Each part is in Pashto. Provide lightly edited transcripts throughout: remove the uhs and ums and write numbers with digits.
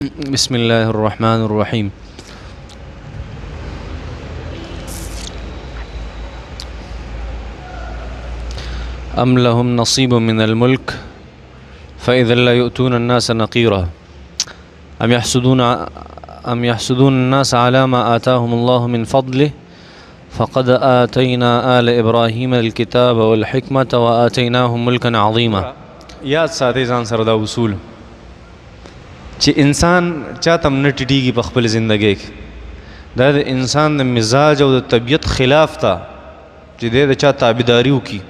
بسم الله الرحمن الرحيم. أم لهم نصيب من الملك فإذا لا يؤتون الناس نقيرا أم يحسدون الناس على ما آتاهم الله من فضله فقد آتينا آل إبراهيم الكتاب والحكمة وآتيناهم ملكا عظيما. یاد ساتي ځان سره دا اصول چې انسان چاته نه ټیټیږي په خپل ژوندۍ کې، دا د انسان د مزاج او د طبیعت خلاف ته چې د چا تابعداري وکړي.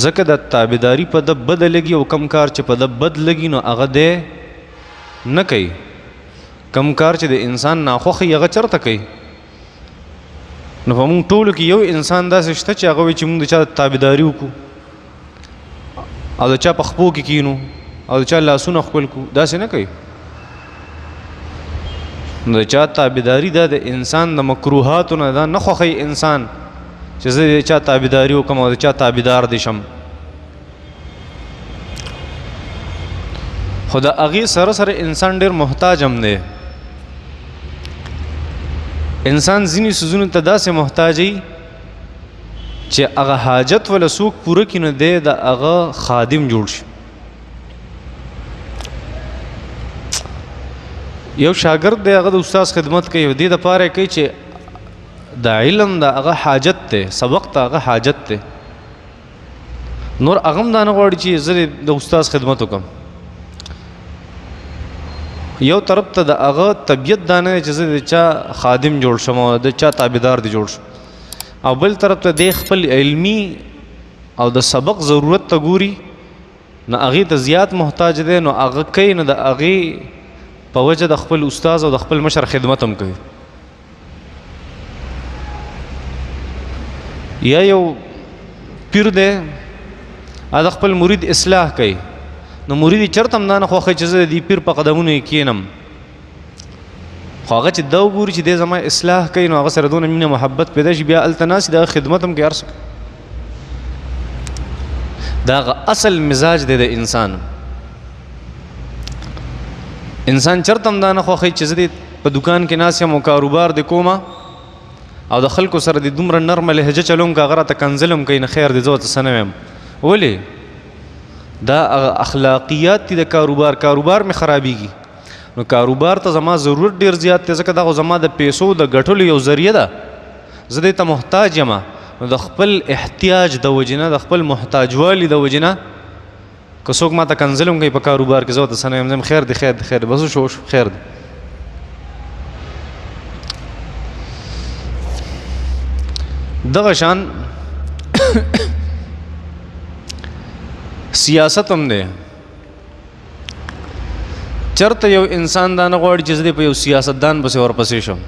ځکه د تابعداري په د بد لګي او کم کار چې په د بد لګي نو هغه دی نه کوي. کم کار چې د انسان ناخوښي هغه چېرته کوي. نو په موږ ټولو کې یو انسان داسې شته چې هغه وایي چې موږ د چا تابعداري وکړو او د چا په خپو کې کینو او د چا لاسونه ښکل کړو، داسې نه کوي. نو د چا تابعداري دا د انسان د مکروهاتو نه دا نه خوښوي انسان چې زه د چا تابعداري وکړم او د چا تابعدار دې شم. خو د هغې سره سره انسان ډېر محتاج هم دی. انسان ځینې څیزونو ته داسې محتاج وي چې هغه حاجت ولا څوک پوره کړي نو دی د هغه خادم جوړ شي. یو شاګرد دی هغه د استاد خدمت کوي، دې دپاره کوي چې د علم د هغه حاجت دی، سبق ته هغه حاجت دی. نور هغه هم دا نه غواړي چې زه د استاد خدمت وکړم. یو طرف ته د هغه طبیعت دا نه دی چې زه د چا خادم جوړ شم او د چا تابعدار دی جوړ شم، او بل طرف ته د خپل علمی او د سبق ضرورت ته ګوري نو هغې ته زیات محتاج دی. نو هغه کوي نو د هغې په وجه د خپل استاز او د خپل مشر خدمت هم کوي. یا یو پیر دی د خپل مرید اصلاح کوي، نو مرید یې چېرته هم دا نه خوښوي چې زه د دې پیر په قدمونو یې کښېنم. خو هغه چې دا وګوري چې دی زما اصلاح کوي نو هغه سره دونه مینه محبت پیدا شي، بیا هلته ناست د خدمت هم کوي. هر څه دا هغه اصل مزاج دی د انسان. انسان چېرته هم دا نه خوښوي چې زه په دکان کې ناست یم او کاروبار د کومه او د خلکو سره د دومره نرمه لهجه چلوم که هغه راته کنځل هم کوي. نه خیر دی، زه ورته څه نه ویم. ولې؟ دا اخلاقیات دي د کاروبار. کاروبار مې خرابېږي نو کاروبار ته زما ضرورت ډېر زیات دی، ځکه دا خو زما د پیسو د ګټلو یو ذریعه ده. زه دې ته محتاج یم. نو د خپل احتیاج د وجې نه، د خپل محتاجوالي د وجې نه که څوک ما ته کنځل هم کوي په کاروبار کې، زه ورته څه نه یم. خیر دی خیر دی خیر دی، بس شو خیر دی. دغه شان سیاست هم دی. چرته یو انسان دا نه غواړي چې زه په یو سیاستدان پسې ورپسې شم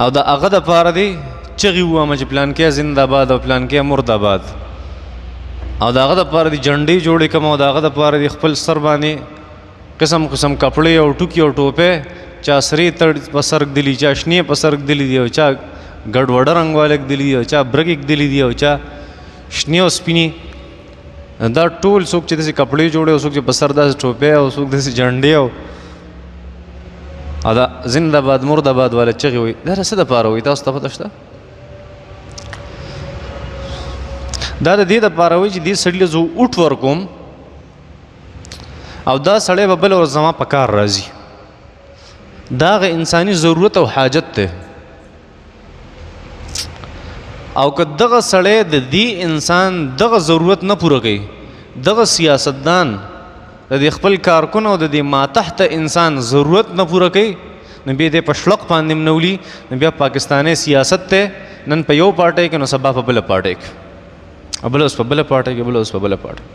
او د هغه دپاره دی چغې ووایم چې پلانکیه زنده‌باد او پلانکیه مرده‌باد، او د هغه دپاره دی جنډې جوړې کړم، او د هغه دپاره دی خپل سر باندې قسم قسم کپړې او ټوکې او ټوپې، چا سرې تړ په سر ږدلي، چا شنې په سر ږدلي دي، او چا ګډوډه رنګ واله ږدلي دي، او چا برګې ږدلي دي، او چا شنې او سپینې. دا ټول څوک چې داسې کپړې جوړې او څوک چې په سر داسې ټوپې او څوک داسې جنډې او دا زنده‌باد مرده‌باد والا چغې وایي، دا د څه دپاره وایي؟ تاسو ته پته شته؟ دا د دې دپاره وایي چې دې سړي له زه اوټ ورکوم او دا سړی به بله ورځ زما په کار راځي. دا هغه انساني ضرورت او حاجت دی. او که دغه سړی د دې انسان دغه ضرورت نه پوره کوي، دغه سیاستدان د دې خپل کارکن او د دې ماتحته انسان ضرورت نه پوره کوي، نو بیا دې په شلق باندې هم نه ولي. نو بیا پاکستاني سیاست دی، نن په یو پارټۍ کې نو سبا په بله پارټۍ کې، او بله اوس په بله پارټۍ کې، بله اوس په بله پارټۍ.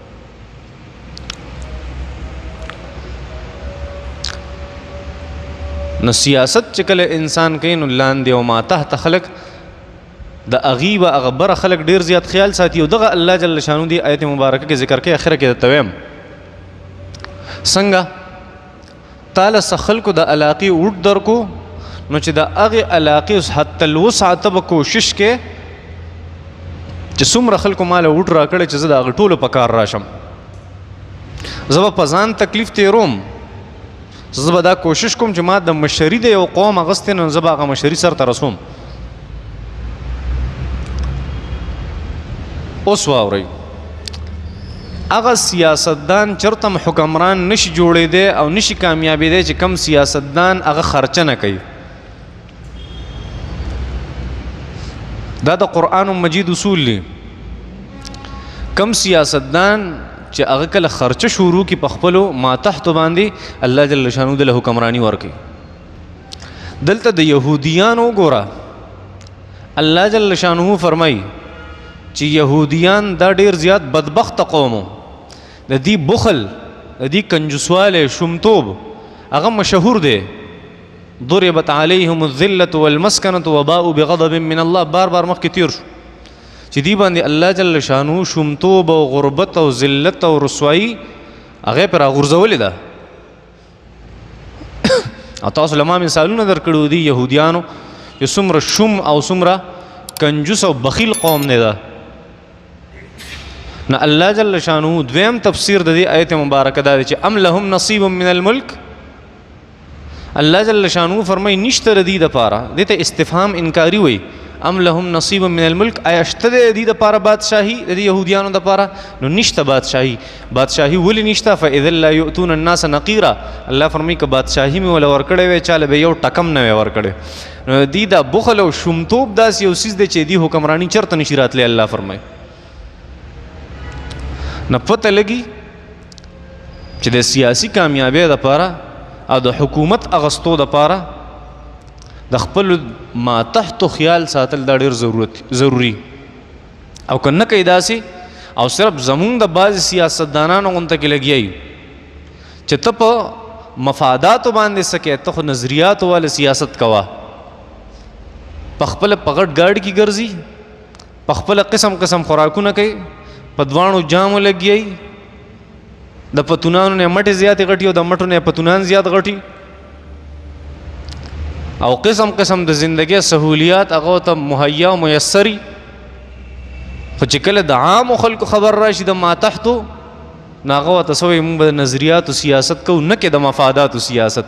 نو سیاست چې کله انسان کوي نو لاندې او ماتحته خلک د هغې به هغه بره خلک ډېر زیات خیال ساتي. او دغه الله جل شانو دی آیت مبارکه کې ذکر کوي، اخره کې درته ویم څنګه تاله څه خلکو د علاقې اوټ درکو نو چې د هغې علاقې حتی الوسع ته به کوشش کې چې څومره خلکو مال وټ را کړی چې زه د هغه ټولو په کار راشم. زه به په ځان تکلیف تیروم، زه به دا کوشش کوم چې ما د مشري د یو قوم اغوستې نو زه به هغه مشري سرته رسوم. اوس واورئ، هغه سیاستدان چېرته هم حکمران نشي جوړېدی او نشي کامیابېدی چې کم سیاستدان هغه خرچه نه کوي. دا د قرآن مجید اصول دي. کم سیاستدان چې هغه کله خرچه شروع کی په خپلو ماتحتو باندې الله جل شانو د حکمرانی ورکي. دلته د يهوديانو ګوره الله جل شانو فرمای چې يهوديان دا ډیر زیات بدبخت قوم، د دې بخل، د دې کنجوسواله، شومتوب هغه مشهور دی. ضربت عليهم الذلة والمسكنة وباءوا بغضب من الله. بار بار مخکې تیر شو چې دی باندې الله جل شانو شومتوب او غربت او ذلت او رسوایی هغه پر غورځولې ده. او تاسو لمه مثالونه درکړو دي يهوديانو چې څومره شوم او څومره کنجوس او بخیل قوم نه ده. نه الله جل شانو دویم تفسیر د دې آیت مبارکه ده چې ام لهم نصیب من الملک. الله جل شانو فرمای نشته ردی د پاره، دته استفهام انکاری وای. ام لهم نصیب من الملک، آیا شته د دې د پاره بادشاہي د يهوديانو د پاره؟ نو نشته بادشاہي. بادشاہي ولې نشته؟ فاذا لا يؤتون الناس نقيرا. الله فرمای ک بادشاہي می ول ورکړې وای چاله به یو ټکم نه ورکړې. نو دې د بخل او شومتوب داس یو سیس د چې دی حکمرانی چرته نشی راتله. الله فرمای نه پته لګي چې د سیاسي کامیابی د پاره او د حکومت اغستو د پاره د خپل ما تحت خیال ساتل دا ډیر ضروری. او کنه کوي داسې او صرف زمون د بعض سیاستدانانو غونته کې لګیایي چې ته په مفادات باندې سکه ته خو نظریات والا سیاست کوا، په خپل پغړ ګاډ کی ګرځي، په خپل قسم قسم خوراکونه کوي، په دوانو جامو لګیایي، د پتونانو نه مټي زیات غټي او د مټو نه پتونان زیات غټي، او قسم قسم د زندګي سہولیات هغه ته مهیا او میسري. خو چې کله د عام خلکو خبر راشي د ما تحتو ناغه ته سوې موږ د نظریات او سیاست کو نه کې د مفادات او سیاست.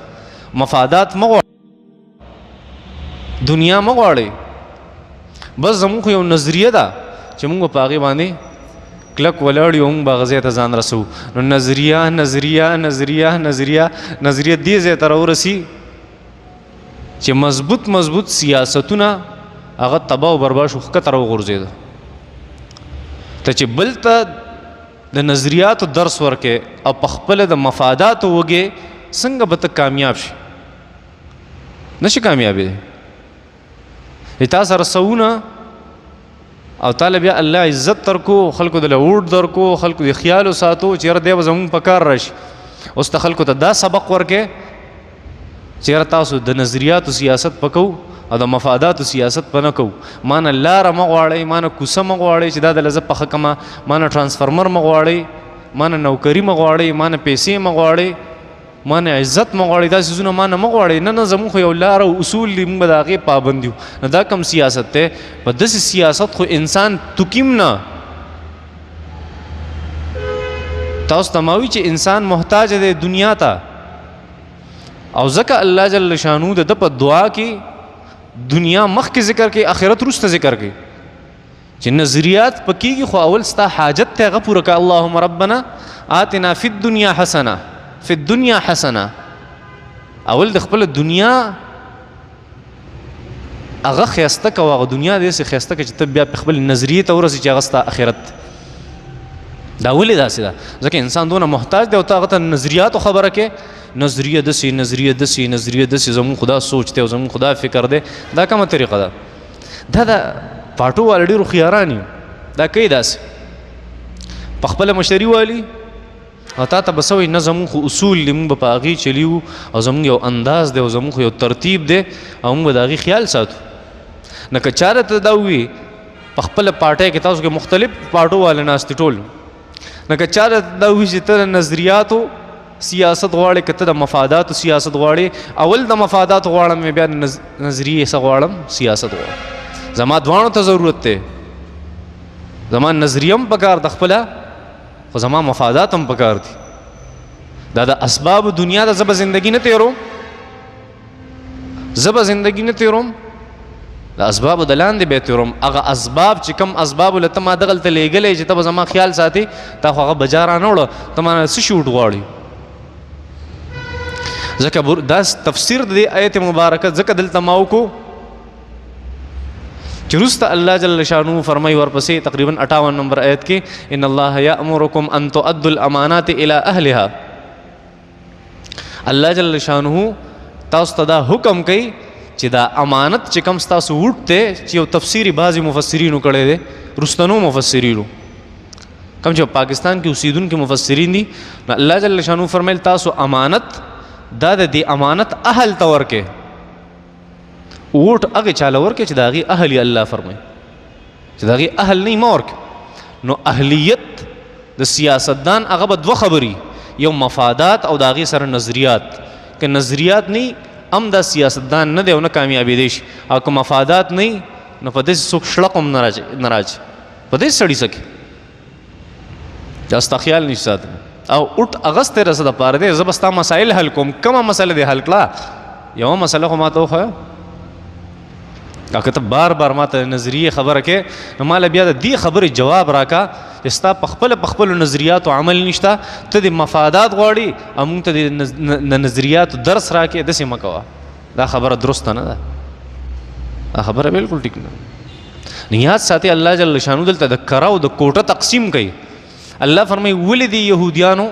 مفادات مغواړي، دنیا مغواړي، بس زموږ یو نظریه ده چې موږ په هغه باندې کلک ولاړ یو، موږ غزې ته ځان رسو. نو نظریه نظریه نظریه نظریه نظریه دې ځای ته راورسي چې مضبوط مضبوط سیاستونه هغه تباہ او برباد شو، خطر او غورځېده. ته چې بل ته د نظریاتو درس ورکې او په خپل د مفاداتو وګې څنګه به ته کامیاب شي؟ نشي کامیابې. تا سره سونه او تعالی بیا الله عزت ترکو، خلکو د لوړ درکو، خلکو د خیال ساتو چې دی به زمون په کار راشي. اوس ته خلکو ته دا سبق ورکې چیرې تاسو د نظریاتو سیاست پکو او د مفاداتو سیاست پنه کو. مان لار مغواړي، مان کوسه مغواړي چې دا د لزه په حکمه، مان ترانسفارمر مغواړي، مان نوکری مغواړي، مان پیسې مغواړي، مان عزت مغواړي، دا سيزونه مان مغواړي. نه زمو خو یو لار او اصول دي، موږ داغه پابند یو. نه دا کم سیاست ته په داسې سیاست خو انسان تکیم نه. تاسو تماوي چې انسان محتاج دی دنیا ته، او ځکه الله جل شانو د په دعا کې دنیا مخکې ذکر کې آخرت وروسته ذکر کې چې نظریات پکېږي، خو اول ستا حاجت ته هغه پوره کړه. اللهم ربنا آتنا فی الدنیا حسنه، فی الدنیا حسنه. اول د خپل دنیا هغه ښایسته کوه، هغه دنیا داسې ښایسته کړه چې ته بیا په خپل نظریې ته ورسې چې هغه ستا آخرت. دا ولې داسې ده؟ ځکه انسان دونه محتاج دی او ته هغه ته نظریاتو خبره کې نظریه دسی نظریه دسی نظریه دسی، زمون خدا سوچ دی او زمون خدا فکر دی. دا کومه طریقه ده؟ دا د پاټو وال ډېرو خیارانی دا کوي داسې په خپله مشتري والي او تا ته به څه وایي نه زمونږ خو اصول دي، موږ به په هغې چلیو او زمونږ یو انداز دی او زمونږ خو یو ترتیب دی او موږ به د هغې خیال ساتو. نه که چا ته دا ووي په خپله پارټۍ کې تاسو کې مختلف پاټو والا ناست ټول، نه که چا ته دا ووي چې ته د نظریاتو سیاست غواړي، که ته د مفاداتو سیاست غواړي، اول د مفاداتو غواړم بیا نظریې څه غواړم سیاست غواړم. زما دواړو ته ضرورت دی، زما نظریه هم پکار د خپله، خو زما مفادات هم پکار دي. دا د اسباب دنیا د زب زندگی نه تیروم زب زندگی نه تیروم د اسباب د لاندې به تیروم هغه اسباب چې کم اسباب لته ما دغلته لېږلی چې ته به زما خیال ساتي تا خو هغه بجا رانه وړه ته مانه څه شوټ غواړي ځکه دا تفسیر د دې آیت مبارکه ځکه دلته ما وکړو چې وروسته الله جل شانه فرمایي ورپسې تقریبا 58 نمبر آیت کې ان الله یأمرکم ان تؤدوا الامانات الى اهلها الله جل شانه تاسو ته دا حکم کوي چې دا امانت چې کوم ستاسو وټ دی چې یو تفسیری بعضې مفسرینو کړی دی رستنو مفسرینو کوم چې پاکستان کې اوسیدونکي مفسرین دي نو الله جل شانه فرمایل تاسو امانت دا د دې امانت اهل ته ورکې وټ هغې چاله ورکې چې د هغې اهل یې الله فرمایي چې د هغې اهل نه یې مه ورکې نو اهلیت د سیاستدان هغه به دوه خبرې یو مفادات او د هغې سره نظریات که نظریات نه هم دا سیاستدان نه دی او نه کامیابېدی شي او که مفادات نه نو په داسې څوک شړق هم نه راځي په داسې سړي سکې دا ستا خیال نشي ساتلی او اوټ اغستی رسه دپاره دی زه به ستا مسایل حل کوم کومه مسله دې حل کړه یوه مسله خو ما ته وښیه که ته بار بار ما ته نظریې خبره کې نو ماله بیا د دې خبرې جواب راکا چې ستا په خپلو نظریاتو عمل نشته ته د مفادات غواړي او موږ ته د نظریاتو درس راکې داسې مه کوه دا خبره درسته نه ده دا خبره بلکل ټیک نه یاد ساتي الله جل شانو دلته د کره او د کوټه تقسیم کوي الله فرمایي ولې دې یهودیانو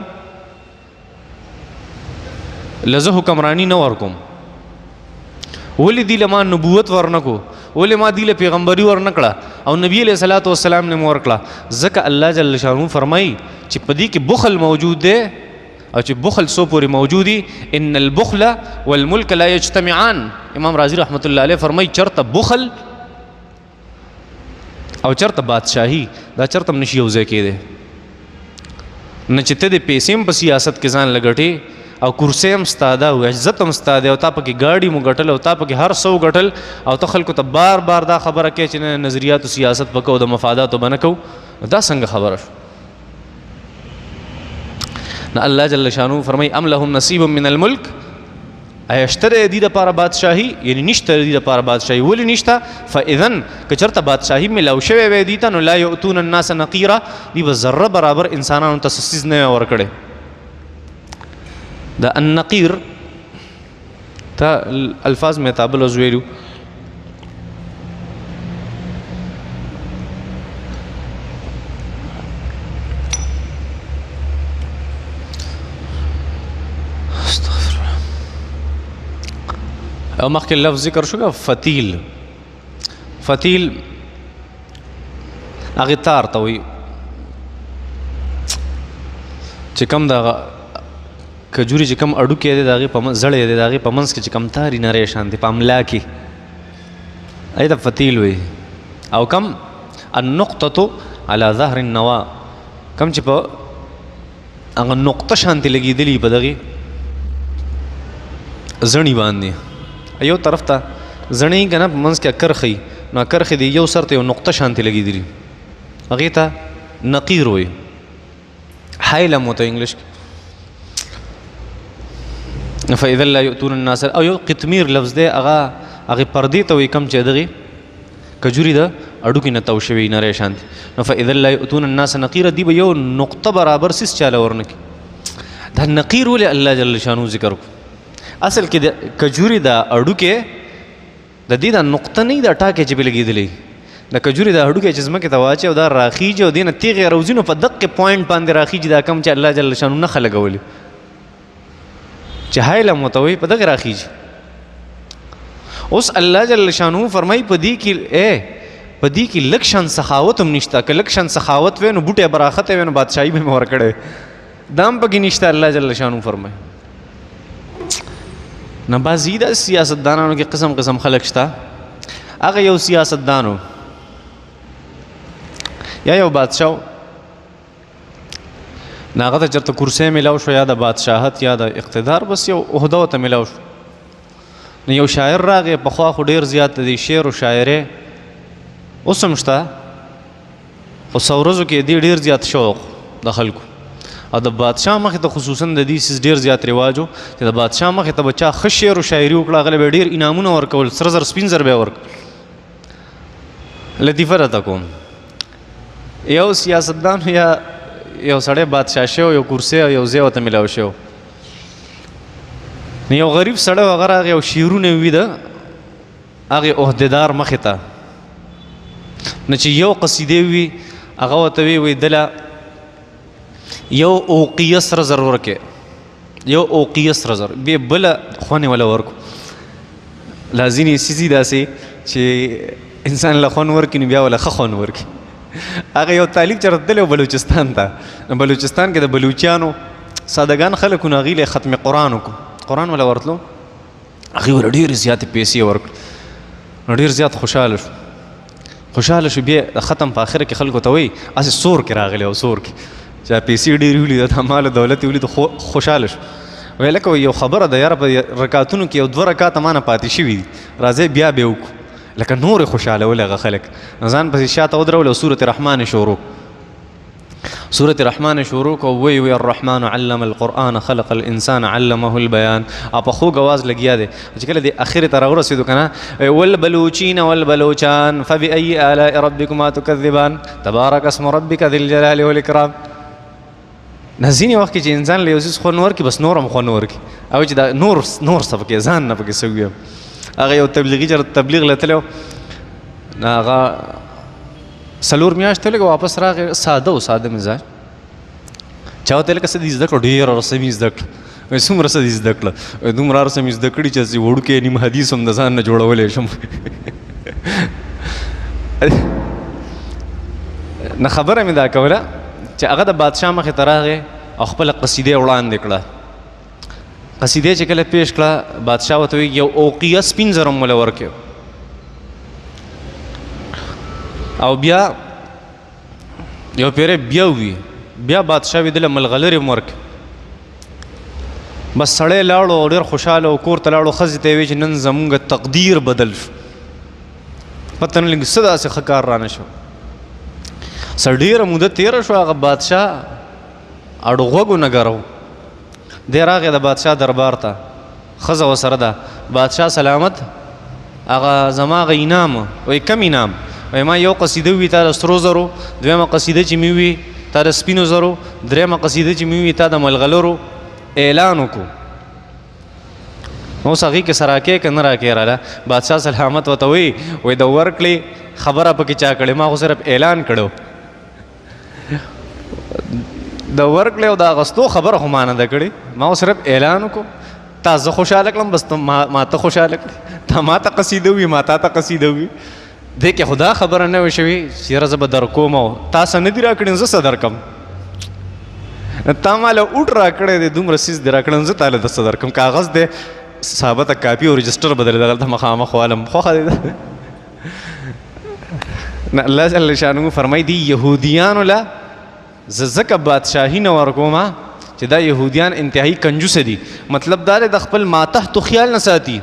له زه حکمرانی نه ورکوم ولې دی له ما نبوت ورنکو ولې ما دی له پیغمبري ورنکړه او نبی علیہ الصلوۃ والسلام نے ورکړه ځکه الله جل شانو فرمایي چې په دې کې بخل موجود دی او چې بخل سو پورې موجودي ان البخل والملك لا يجتمعان امام رازي رحمت الله علیه فرمایي چرته بخل او چرته بادشاهي دا چرته نشي یو ځای کېدی نه چې ته د پیسې هم په سیاست کې ځان لګټې او کرسی هم ستا ده او عزت هم ستا دی او تا پکې ګاډي مو ګټل او تا پکې هر څه وګټل او ته خلکو ته بار بار دا خبره کوې چې نه نظریاتو سیاست به کوو د مفاداتو به نه کوو دا څنګه خبره شو نه الله جل شانو فرمایي ام لهم نصیب من الملک آیا شته د دې دپاره بادشاهي یعنی نشته د دې دپاره بادشاهي ولې نشته فاذن که چېرته بادشاهي میلاو شوی وی دي ته نو لا یؤتون الناس نقیره دوی به ذره برابر انسانانو ته څه څیز نه وی ورکړی دا النقیر تا الفاظ میں تابل ویلو او مخکې لفظ ذکر شو فتیل فتیل هغې تار ته وایي چې کوم د کجوري چې کوم اډوکی دی د هغې په زړی دی د هغې په منځ کې چې کوم تاري نری شانتې په املا کې هغې ته فتیل وایي او کم النقطة على ظهر النوا کم چې په هغه نقطه شانتې لګېدلي په دغې زڼي باندې یو طرف ته زڼی که نه په منځ کې کرښې نو کرښې د یو سر ته یو نقطه شانتې لګېدلي هغې ته نقیر وایي حایلم ورته انګلیش کې فاذا لا یؤتون الناس او یو قطمیر لفظ دی هغې پردې ته وایي کم چې دغې کجوري د اډوکې نه تاو شوي نری شانتې نو فاذا لا یؤتون الناس نقیره دی به یو نقطه برابر سیس چاله ورنه کړي دا نقیر ولې الله جل شانو ذکر کړو اصل کې د کجوري د اډوکې د دې دا نقطه نه دا ټاکې چې به لګېدلی د کجوري د اډوکې چې ځمکې ته واچي او دا راخیږي او دې نه تیغې راوځي نو په دقې پوینټ باندې راخیږي دا کم چې الله جل شانو نښه لګولي چې هایله ورته وایي په دغې راخیږي اوس الله جل شانو فرمایي په دې کې لږ شان سخاوت هم نشته که لږ شان سخاوت وی نو بوټی به راختی وی نو بادشاهي به مې ورکړی دا هم پکې نشته الله جل شانو فرمایي نه بعضې د سیاستدانانو کې قسم قسم خلک شته هغه یو سیاستدانو یا یو بادشاه نه هغه ته چېرته کرسی میلاو شو یا د بادشاهت یا د اقتدار بس یو عهده ورته میلاو شو نو یو شاعر راغی پخوا خو ډېر زیات د دې شعر و شاعرۍ اوس هم شته خو څو ورځو کې دې ډېر زیات شوق د خلکو او د بادشاه مخې ته خصوصا د دې سیس ډېر زیات رواج و چې د بادشاه مخې ته به چا ښه شعر و شاعري وکړه هغه به ډېر انعامونه ورکول سره زر سپین زر به یې ورکړل. لطیفه راته کوم، یو سیاستدان یا یو سړی بادشاه شو، یو کرسۍ او یو ځای ورته میلاو شو، نو یو غریب سړی و هغه راغی او شعرونه وي د هغې عهدیدار مخې ته، نو چې یو قصیدې وي هغه ورته وی دله یو اوقیه سره زر ورکې، یو اوقیه سره زر، بیا بله خونې وله ورکو. لا ځینې سیزي داسې چې انسان له خون ورکړي نو بیا وله ښه خون ورکړي. هغه یو طالب چې راتللی و بلوچستان ته، نو بلوچستان کې د بلوچیانو سادهګان خلک وو، نو هغوی له ختم قرآن وکړو، قرآن وله ورتلو، هغوی وله ډېرې زیاتې پیسې ورکړو، نو ډېر زیات خوشحاله شو. خوشحاله شو، بیا د ختم په آخر کې خلکو ته وایي هسې سور کې راغلی او سور کې چې پیسې ډېرې ولیده، دا مال او دولت یې ولیده، خوشحاله شو. وایي لکه یو خبره ده یاره په رکاتونو کې یو 2 رکاته ما نه پاتې شوي دي، راځئ بیا به وکړو. لکه نور یې خوشحالول هغه خلک، نو ځان پسې شاته ودرول او سورة رحمان شروع سورة رحمان شروع کو، وی الرحمن علم القرآن خلق الانسان علمه البیان. او په خوږ اواز لګیا دی چې کله د اخرې ته راورسېدو که نه، والبلوچین والبلوچان فبأي آلاء ربکما تکذبان تبارک اسم ربک ذی الجلال والاکرام. ځینې وخت کې چې انسان له یو څیز خوند ورکړي بس نور هم خوند ورکړي، او چې دا نور څه پکې ځان نه پکې څه ویم. هغه یو تبلیغي چې تبلیغ له تللی و، هغه 4 میاشتې لږ واپس راغی، ساده مزاج. چا ورته لکه څه دې زده کړو؟ ډېره رسه مې زده کړه. وایي څومره څه دې زده کړه؟ وایي دومره رسه مې زده کړي چې وړوکی نیم حدیث هم د ځان نه جوړولی شم. نه خبره مې دا کوله چې هغه د بادشاه مخې ته راغی او خپله قصیدې وړاندې کړه. قصیدې چې کله پیش کړه، بادشاه ورته وایي یو اوقیه سپین زر هم وله ورکړو، او بیا یو پیری بیا وي، بیا بادشاه وي دله ملغلرې هم ورکړي. بس سړی لاړو او ډېر خوشحاله او کور ته لاړو، ښځې ته یې وایي چې نن زمونږ تقدیر بدل شو، پته نه لګي څه داسې ښه کار رانه شو. څه ډېره موده تېره شوه، هغه بادشاه اړو غوږو نه ګرو، دی راغی د بادشاه دربار ته، ښځه ورسره ده. بادشاه سلامت، هغه زما هغه انعام. وایي کم انعام؟ وایي ما یو قصیده وي تا د سرو زرو، دویمه قصیده چې مې وي تا د سپینو زرو، درېیمه قصیده چې مې وي تا د ملغلرو. اعلان وکړو، اوس هغې کې څه راکې که نه راکې راله؟ بادشاه سلامت ورته وایي د ورکړې خبره پکې چا کړې؟ ما خو صرف اعلان کړو، د ورکړې او د اغستو خبره خو ما نه ده کړې، ما خو صرف اعلان وکړو. تا زه خوشحاله کړم، بس ما ته خوشحاله کړې، تا ما ته قصیده وي، ما تا ته قصیده وي. دې کې خو دا خبره نه وي شوې چې یاره زه به در کوم او تا څه نه دي را کړي، زه څه در کړم؟ تا ما له اوټ را کړی دی، دومره څیز دې را کړی، زه تا له د څه در کړم؟ کاغذ دی، ثابته کاپي او رجسټر بدلې دغلته مخامخ والم، خوښه دی ده. الله جل شانه فرمایي دي یهودیانو له زه ځکه بادشاهي نه ورکومه چې دا یهودیان انتهایی کنجوسه دي. مطلب دا دی د خپل ماتحتو خیال نه ساتي،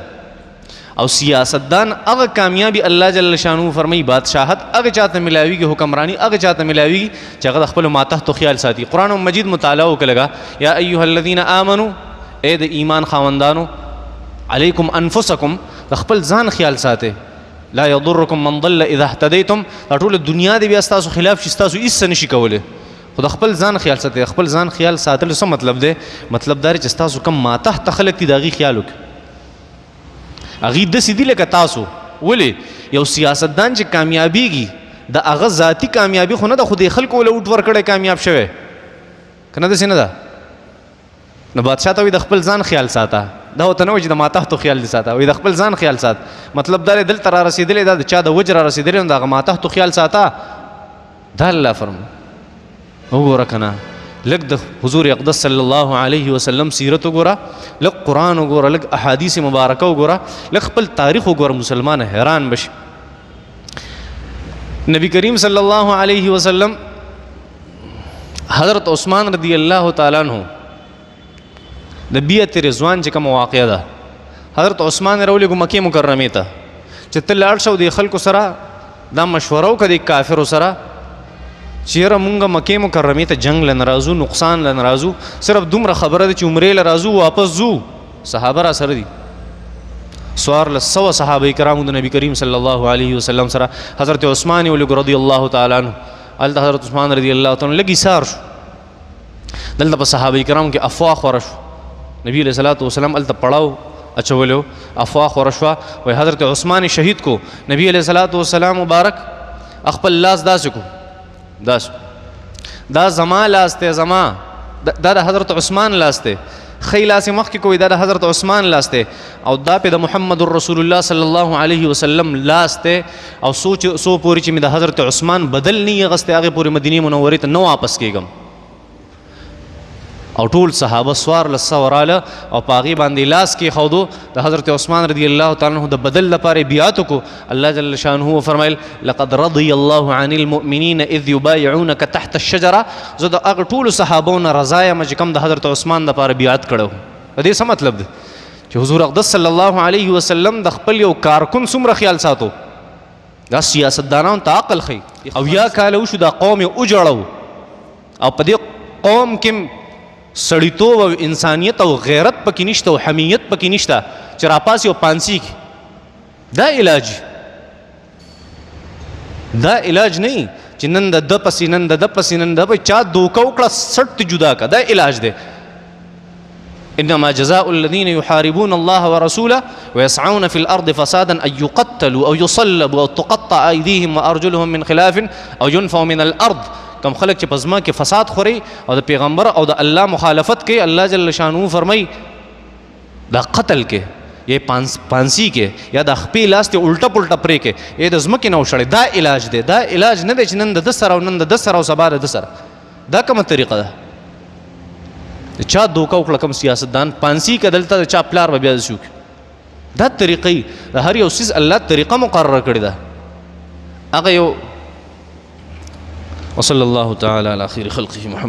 او سیاستدان هغه کامیابي الله جل شانه فرمایي بادشاهت هغه چاته ملاویږي، حکمرانی هغه چاته ملاویږي چې هغه د خپل ماتحتو خیال ساتي. قرآن مجید مطالعه وکړه، یا ایها الذین آمنو، اے د ایمان خاوندانو، علیکم انفسکم، د خپل ځان خیال ساتئ، لا یضرکم من ضل اذا اهتدیتم. دا ټوله دنیا دی بیا ستاسو خلاف شي، ستاسو هېڅ څه نشي کولی، خو د خپل ځان خیال ساتئ. خپل ځان خیال ساتلو څه مطلب دی؟ مطلب دا چې ستاسو کم ماتحته خلک دي د هغې خیال وکړي. هغې داسې دي لکه تاسو. ولې؟ یو سیاستدان چې کامیابیږي د هغه ذاتي کامیابي خو نه ده، خو د خلکو له اوټ ورکړی کامیاب شوی، که نه داسې نه ده؟ نو بادشاه ته وایي د خپل ځان خیال ساته، دا ورته نه وایي چې د ماتحتو خیال دې ساته، وایي د خپل ځان خیال سات. مطلب دا دی دلته را رسېدلی، دا د چا د وجه را رسېدلی نو د هغه ماتحتو خیال ساته. دا الله فرمایي. وګوره که نه، لږ د حضور اقدس صلی الله علیه وسلم سیرت وګوره، لږ قرآن وګوره، لږ احادیث مبارکه وګوره، لږ خپل تاریخ وګوره، مسلمان حیران بشي. نبی کریم صلی الله علیه وسلم حضرت عثمان رضی الله تعالی عنہ د بیعت رضوان چې کومه واقعه ده، حضرت عثمان راولېږو مکې مکرمې ته چې ته لاړ شه او د خلکو سره دا مشوره وکړه د کافرو سره چیرې مونږ مکې مکرمې ته جنگ لن راځو نقصان لن راځو صرف دومره خبره ده چې عمرې له راځو واپس ځو صحابه را سره دي 1400 صحابه کرامو د نبی کریم صلی الله علیه وسلم سره حضرت عثمان رضی الله تعالی عنہ الته حضرت عثمان رضی الله تعالی عنہ لګي سار شو دلته په صحابه کرام کې افواه خور شو نبی علیہ الصلوۃ والسلام الته پړاو اچولو افواه خور شو وای حضرت عثمان شهید کو نبی علیہ الصلوۃ والسلام مبارک خپل لاس داس کو دا زما لاس ته زما دا د حضرت عثمان لاس ته خی لاس مخ کې کوئی دا د حضرت عثمان لاس ته او دا په د محمد رسول الله صلی الله علیه وسلم لاس ته او سو پوری چې د حضرت عثمان بدل نه غسته هغه پوری مدینه منوره ته نو واپس کېږم او ټول صحابه سوار لسوراله او پاغي باندې لاس کې خودو د حضرت عثمان رضی الله تعالی عنہ د بدل لپاره بیعت کو الله جل شانه فرمایل لقد رضي الله عن المؤمنين اذ يبايعونك تحت الشجره زه د هغه ټول صحابونو رضا یم چې کوم د حضرت عثمان لپاره بیعت کړو دې څه مطلب دی چې حضور اقدس صلی الله علیه وسلم د خپل یو کارکون څومره خیال ساتو دا سیاستدانان ته عقل خي او یا کالو شو دا قوم او جوړو او په دې قوم کې سړیتوب او انسانیت او غیرت پکې نشته او حمیت پکې نشته چې راپاس یو پانسی دا علاج نه چې نن د پسې نن د پسې نن د چا دوکه وکړه سټ جدا کا دا علاج دی انما جزاء الذين يحاربون الله ورسوله ويسعون في الارض فسادا ان يقتلوا او يصلبوا او تقطع ايديهم وارجلهم من خلاف او ينفوا من الارض کم خلق چې پزما کې فساد خوري او د پیغمبر او د الله مخالفت کوي الله جل شانو فرمای دا قتل کې یا پانسی کې یا د خپل لاس ته الټا پلټا پرې کې اې د زمکه نو شړې دا علاج دی دا علاج نه دی چې نن د سره او نن د سره او سبا د سره دا کومه طریقه ده چا دوکا وکړه کوم سیاستدان پانسی کې دلته چا پلار بیا شو دا طریقې د هر یو سیس الله طریقه مقرره کړی ده هغه یو وصلى الله تعالى على خير خلقه محمد